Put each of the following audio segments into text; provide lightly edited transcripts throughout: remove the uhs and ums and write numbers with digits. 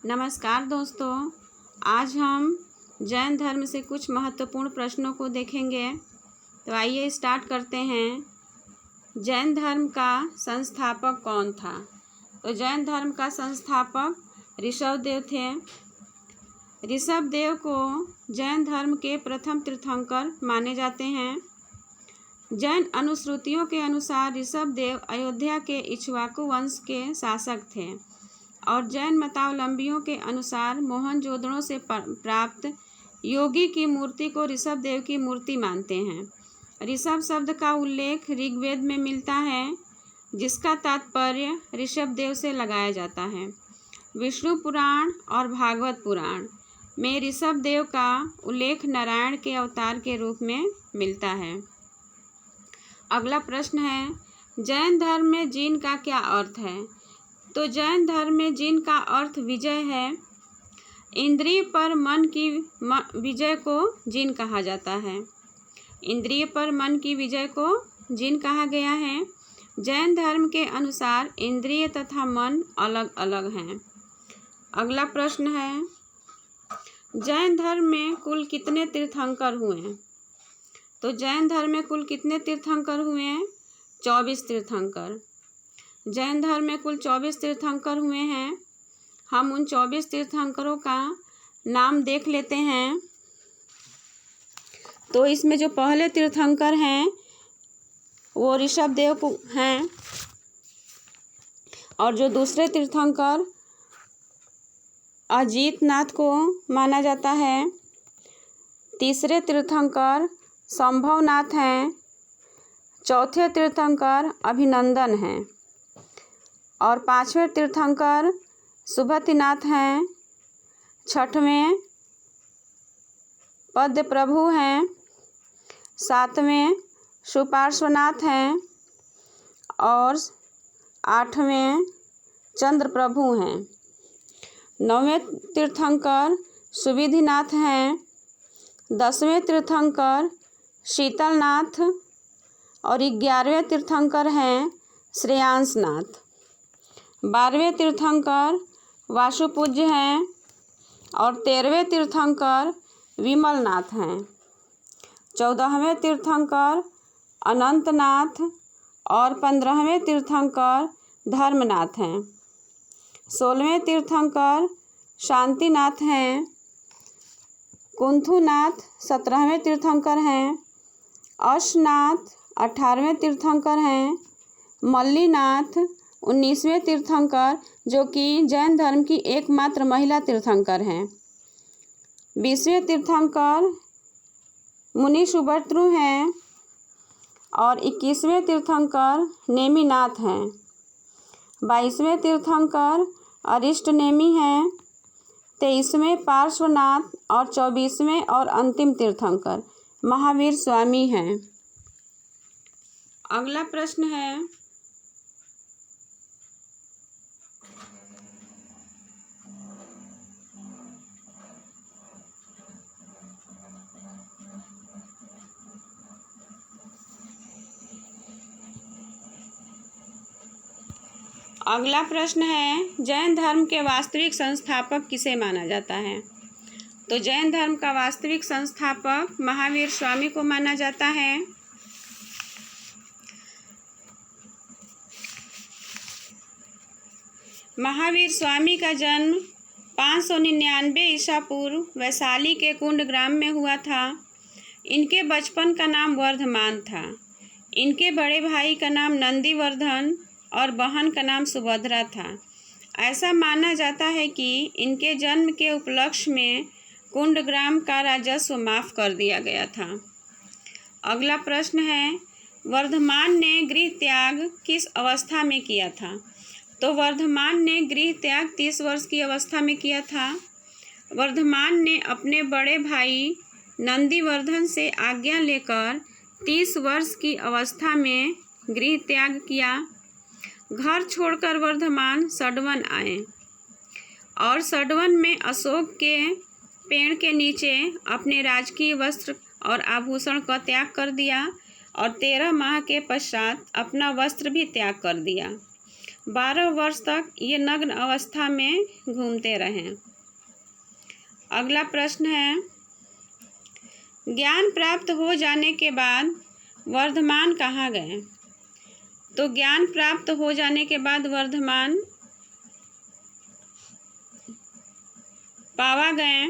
नमस्कार दोस्तों, आज हम जैन धर्म से कुछ महत्वपूर्ण प्रश्नों को देखेंगे। तो आइए स्टार्ट करते हैं। जैन धर्म का संस्थापक कौन था? तो जैन धर्म का संस्थापक ऋषभदेव थे। ऋषभदेव को जैन धर्म के प्रथम तीर्थंकर माने जाते हैं। जैन अनुश्रुतियों के अनुसार ऋषभदेव अयोध्या के इक्ष्वाकु वंश के शासक थे और जैन मतावलंबियों के अनुसार मोहनजोदड़ो से प्राप्त योगी की मूर्ति को ऋषभदेव की मूर्ति मानते हैं। ऋषभ शब्द का उल्लेख ऋग्वेद में मिलता है, जिसका तात्पर्य ऋषभदेव से लगाया जाता है। विष्णु पुराण और भागवत पुराण में ऋषभदेव का उल्लेख नारायण के अवतार के रूप में मिलता है। अगला प्रश्न है, जैन धर्म में जिन का क्या अर्थ है? तो जैन धर्म में जिन का अर्थ विजय है। इंद्रिय पर मन की विजय को जिन कहा जाता है। इंद्रिय पर मन की विजय को जिन कहा गया है। जैन धर्म के अनुसार इंद्रिय तथा मन अलग अलग हैं। अगला प्रश्न है, जैन धर्म में कुल कितने तीर्थंकर हुए? तो जैन धर्म में कुल कितने तीर्थंकर हुए हैं? 24 तीर्थंकर। जैन धर्म में कुल 24 तीर्थंकर हुए हैं। हम उन 24 तीर्थंकरों का नाम देख लेते हैं। तो इसमें जो पहले तीर्थंकर हैं वो ऋषभदेव को हैं और जो दूसरे तीर्थंकर अजीतनाथ को माना जाता है। तीसरे तीर्थंकर संभवनाथ हैं। चौथे तीर्थंकर अभिनंदन हैं और पांचवें तीर्थंकर सुभतिनाथ हैं। छठवें पद्य प्रभु हैं। सातवें सुपार्श्वनाथ हैं और आठवें चंद्र प्रभु हैं। नौवें तीर्थंकर सुविधिनाथ हैं। 10वें तीर्थंकर शीतलनाथ और 11वें तीर्थंकर हैं श्रेयांसनाथ। 12वें तीर्थंकर वासुपूज्य हैं और 13वें तीर्थंकर विमलनाथ हैं। 14वें तीर्थंकर अनंतनाथ और 15वें तीर्थंकर धर्मनाथ हैं। 16वें तीर्थंकर शांतिनाथ हैं। कुंथुनाथ 17वें तीर्थंकर हैं। अशनाथ 18वें तीर्थंकर हैं। मल्लीनाथ 19वें तीर्थंकर, जो कि जैन धर्म की एकमात्र महिला तीर्थंकर हैं। 20वें तीर्थंकर मुनि सुभद्रु हैं और 21वें तीर्थंकर नेमिनाथ हैं। 22वें तीर्थंकर अरिष्टनेमि हैं। 23वें पार्श्वनाथ और 24वें और अंतिम तीर्थंकर महावीर स्वामी हैं। अगला प्रश्न है, जैन धर्म के वास्तविक संस्थापक किसे माना जाता है? तो जैन धर्म का वास्तविक संस्थापक महावीर स्वामी को माना जाता है। महावीर स्वामी का जन्म 599 ईसा पूर्व वैशाली के कुंड ग्राम में हुआ था। इनके बचपन का नाम वर्धमान था। इनके बड़े भाई का नाम नंदीवर्धन और बहन का नाम सुभद्रा था। ऐसा माना जाता है कि इनके जन्म के उपलक्ष्य में कुंडग्राम का राजस्व माफ कर दिया गया था। अगला प्रश्न है, वर्धमान ने गृह त्याग किस अवस्था में किया था? तो वर्धमान ने गृह त्याग 30 वर्ष की अवस्था में किया था। वर्धमान ने अपने बड़े भाई नंदीवर्धन से आज्ञा लेकर 30 वर्ष की अवस्था में गृह त्याग किया। घर छोड़कर वर्धमान सडवन आए और सडवन में अशोक के पेड़ के नीचे अपने राजकीय वस्त्र और आभूषण का त्याग कर दिया और 13 माह के पश्चात अपना वस्त्र भी त्याग कर दिया। 12 वर्ष तक ये नग्न अवस्था में घूमते रहे। अगला प्रश्न है, ज्ञान प्राप्त हो जाने के बाद वर्धमान कहाँ गए? तो ज्ञान प्राप्त हो जाने के बाद वर्धमान पावा गए।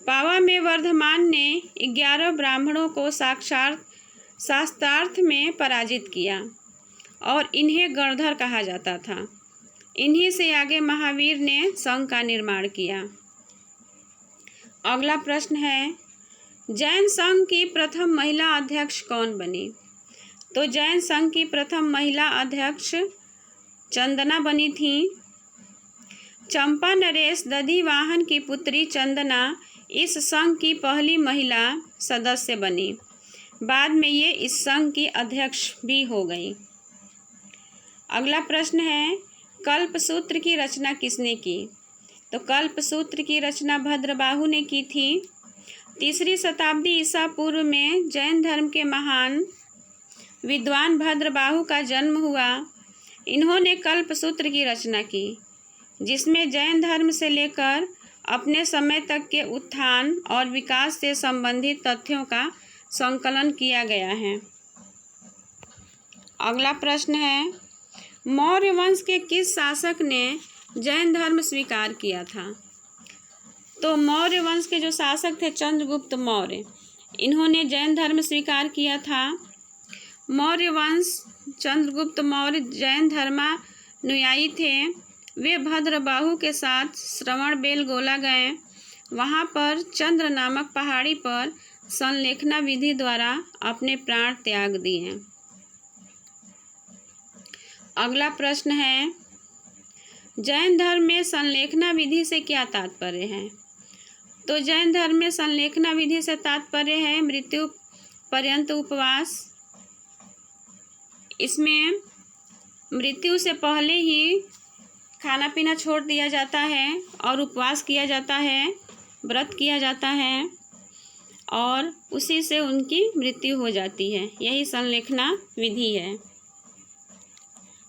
पावा में वर्धमान ने 11 ब्राह्मणों को शास्त्रार्थ में पराजित किया और इन्हें गणधर कहा जाता था। इन्हीं से आगे महावीर ने संघ का निर्माण किया। अगला प्रश्न है, जैन संघ की प्रथम महिला अध्यक्ष कौन बनी? तो जैन संघ की प्रथम महिला अध्यक्ष चंदना बनी थी। चंपा नरेश दधिवाहन की पुत्री चंदना इस संघ की पहली महिला सदस्य बनी। बाद में ये इस संघ की अध्यक्ष भी हो गई। अगला प्रश्न है, कल्पसूत्र की रचना किसने की? तो कल्पसूत्र की रचना भद्रबाहु ने की थी। 3री शताब्दी ईसा पूर्व में जैन धर्म के महान विद्वान भद्रबाहु का जन्म हुआ। इन्होंने कल्पसूत्र की रचना की, जिसमें जैन धर्म से लेकर अपने समय तक के उत्थान और विकास से संबंधित तथ्यों का संकलन किया गया है। अगला प्रश्न है, मौर्य वंश के किस शासक ने जैन धर्म स्वीकार किया था? तो मौर्य वंश के जो शासक थे चंद्रगुप्त मौर्य, इन्होंने जैन धर्म स्वीकार किया था। मौर्य वंश चंद्रगुप्त मौर्य जैन धर्मानुयायी थे। वे भद्रबाहु के साथ श्रवणबेलगोला गए। वहाँ पर चंद्र नामक पहाड़ी पर संलेखना विधि द्वारा अपने प्राण त्याग दिए। अगला प्रश्न है, जैन धर्म में संलेखना विधि से क्या तात्पर्य है? तो जैन धर्म में संलेखना विधि से तात्पर्य है मृत्यु पर्यंत उपवास। इसमें मृत्यु से पहले ही खाना पीना छोड़ दिया जाता है और उपवास किया जाता है, व्रत किया जाता है और उसी से उनकी मृत्यु हो जाती है। यही संलेखना विधि है।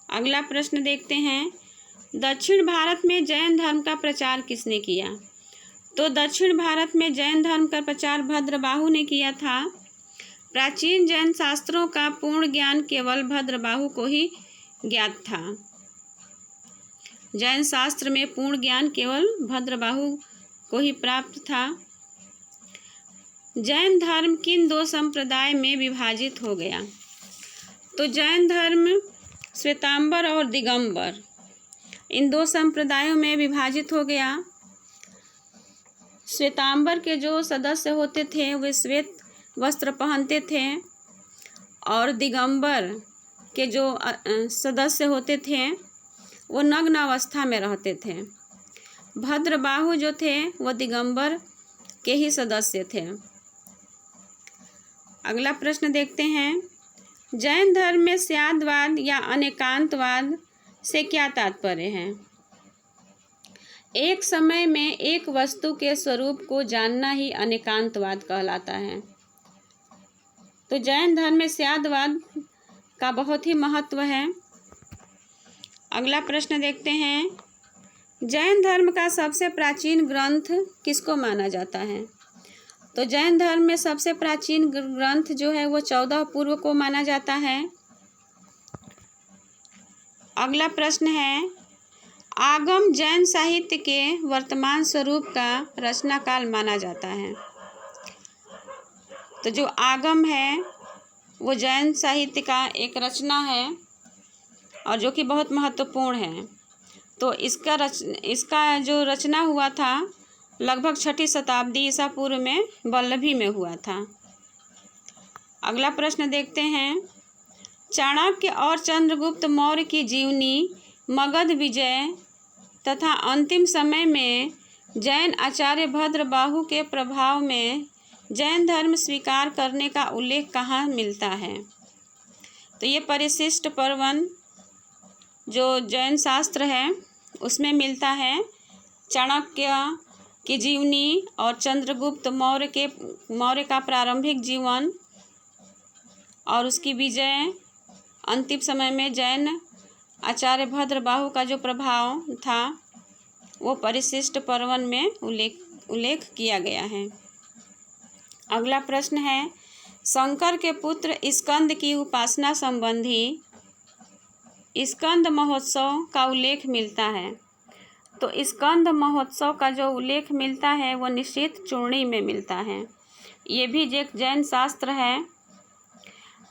अगला प्रश्न देखते हैं, दक्षिण भारत में जैन धर्म का प्रचार किसने किया? तो दक्षिण भारत में जैन धर्म का प्रचार भद्रबाहु ने किया था। प्राचीन जैन शास्त्रों का पूर्ण ज्ञान केवल भद्रबाहु को ही ज्ञात था। जैन शास्त्र में पूर्ण ज्ञान केवल भद्रबाहु को ही प्राप्त था। जैन धर्म किन 2 संप्रदाय में विभाजित हो गया? तो जैन धर्म श्वेतांबर और दिगंबर, इन 2 संप्रदायों में विभाजित हो गया। श्वेतांबर के जो सदस्य होते थे वे श्वेत वस्त्र पहनते थे और दिगंबर के जो सदस्य होते थे वो नग्न अवस्था में रहते थे। भद्रबाहु जो थे वो दिगंबर के ही सदस्य थे। अगला प्रश्न देखते हैं, जैन धर्म में स्यादवाद या अनेकांतवाद से क्या तात्पर्य है? एक समय में एक वस्तु के स्वरूप को जानना ही अनेकांतवाद कहलाता है। तो जैन धर्म में स्यादवाद का बहुत ही महत्व है। अगला प्रश्न देखते हैं, जैन धर्म का सबसे प्राचीन ग्रंथ किसको माना जाता है? तो जैन धर्म में सबसे प्राचीन ग्रंथ जो है वो 14 पूर्व को माना जाता है। अगला प्रश्न है, आगम जैन साहित्य के वर्तमान स्वरूप का रचना काल माना जाता है। तो जो आगम है वो जैन साहित्य का एक रचना है और जो कि बहुत महत्वपूर्ण है। तो इसका जो रचना हुआ था लगभग 6ठी शताब्दी ईसा पूर्व में वल्लभी में हुआ था। अगला प्रश्न देखते हैं, चाणक्य और चंद्रगुप्त मौर्य की जीवनी, मगध विजय तथा अंतिम समय में जैन आचार्य भद्रबाहु के प्रभाव में जैन धर्म स्वीकार करने का उल्लेख कहाँ मिलता है? तो ये परिशिष्ट पर्वन जो जैन शास्त्र है उसमें मिलता है। चाणक्य की जीवनी और चंद्रगुप्त मौर्य का प्रारंभिक जीवन और उसकी विजय, अंतिम समय में जैन आचार्य भद्रबाहु का जो प्रभाव था वो परिशिष्ट पर्वन में उल्लेख किया गया है। अगला प्रश्न है, शंकर के पुत्र स्कंद की उपासना संबंधी स्कंद महोत्सव का उल्लेख मिलता है। तो स्कंद महोत्सव का जो उल्लेख मिलता है वो निश्चित चूर्णी में मिलता है। ये भी एक जैन शास्त्र है।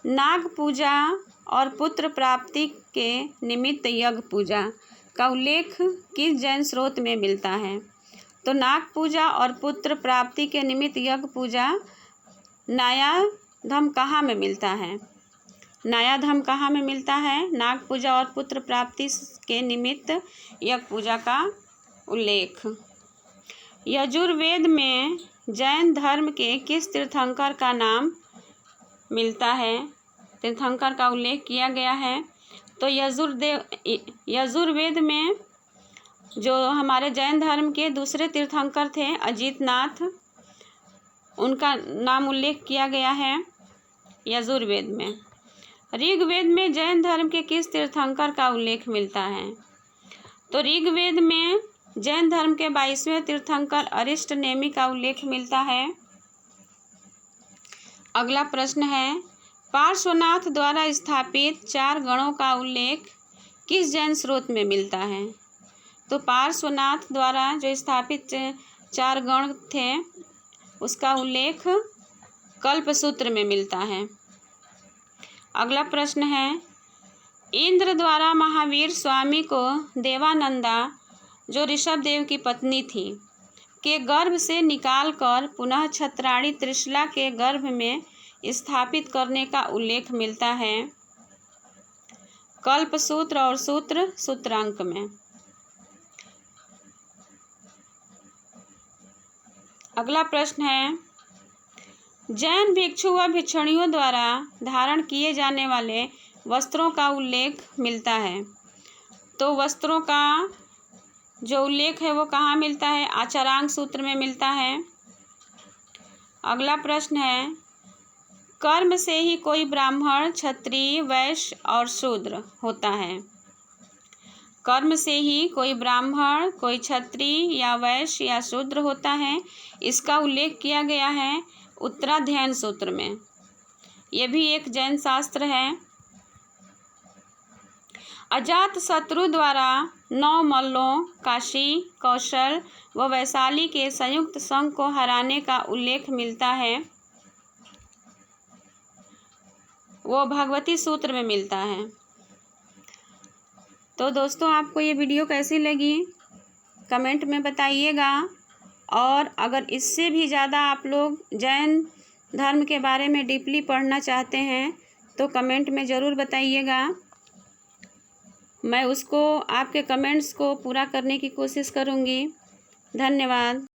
नाग पूजा और पुत्र प्राप्ति के निमित्त यज्ञ पूजा का उल्लेख किस जैन स्रोत में मिलता है? तो नाग पूजा और पुत्र प्राप्ति के निमित्त यज्ञ पूजा न्यायाधम कहाँ में मिलता है? न्यायाधम कहाँ में मिलता है? नाग पूजा और पुत्र प्राप्ति के निमित्त यज्ञ पूजा का उल्लेख। यजुर्वेद में जैन धर्म के किस तीर्थंकर का नाम मिलता है? तीर्थंकर का उल्लेख किया गया है। तो यजुर्वेद में जो हमारे जैन धर्म के दूसरे तीर्थंकर थे अजितनाथ, उनका नाम उल्लेख किया गया है यजुर्वेद में। ऋग्वेद में जैन धर्म के किस तीर्थंकर का उल्लेख मिलता है? तो ऋग्वेद में जैन धर्म के 22वें तीर्थंकर अरिष्ट नेमि का उल्लेख मिलता है। अगला प्रश्न है, पार्श्वनाथ द्वारा स्थापित 4 गणों का उल्लेख किस जैन स्रोत में मिलता है? तो पार्श्वनाथ द्वारा जो स्थापित 4 गण थे उसका उल्लेख कल्पसूत्र में मिलता है। अगला प्रश्न है, इंद्र द्वारा महावीर स्वामी को देवानंदा जो ऋषभदेव की पत्नी थी के गर्भ से निकालकर पुनः छत्राणी त्रिशला के गर्भ में स्थापित करने का उल्लेख मिलता है कल्पसूत्र और सूत्रांक में। अगला प्रश्न है, जैन भिक्षु व भिक्षुणियों द्वारा धारण किए जाने वाले वस्त्रों का उल्लेख मिलता है। तो वस्त्रों का जो उल्लेख है वो कहाँ मिलता है? आचारांक सूत्र में मिलता है। अगला प्रश्न है, कर्म से ही कोई ब्राह्मण, क्षत्रिय, वैश्य और शूद्र होता है। कर्म से ही कोई ब्राह्मण, कोई क्षत्रिय या वैश्य या शूद्र होता है, इसका उल्लेख किया गया है उत्तराध्यायन सूत्र में। यह भी एक जैन शास्त्र है। अजात शत्रु द्वारा 9 मल्लों, काशी, कौशल व वैशाली के संयुक्त संघ को हराने का उल्लेख मिलता है, वो भगवती सूत्र में मिलता है। तो दोस्तों, आपको ये वीडियो कैसी लगी कमेंट में बताइएगा, और अगर इससे भी ज़्यादा आप लोग जैन धर्म के बारे में डीपली पढ़ना चाहते हैं तो कमेंट में ज़रूर बताइएगा। मैं उसको आपके कमेंट्स को पूरा करने की कोशिश करूँगी। धन्यवाद।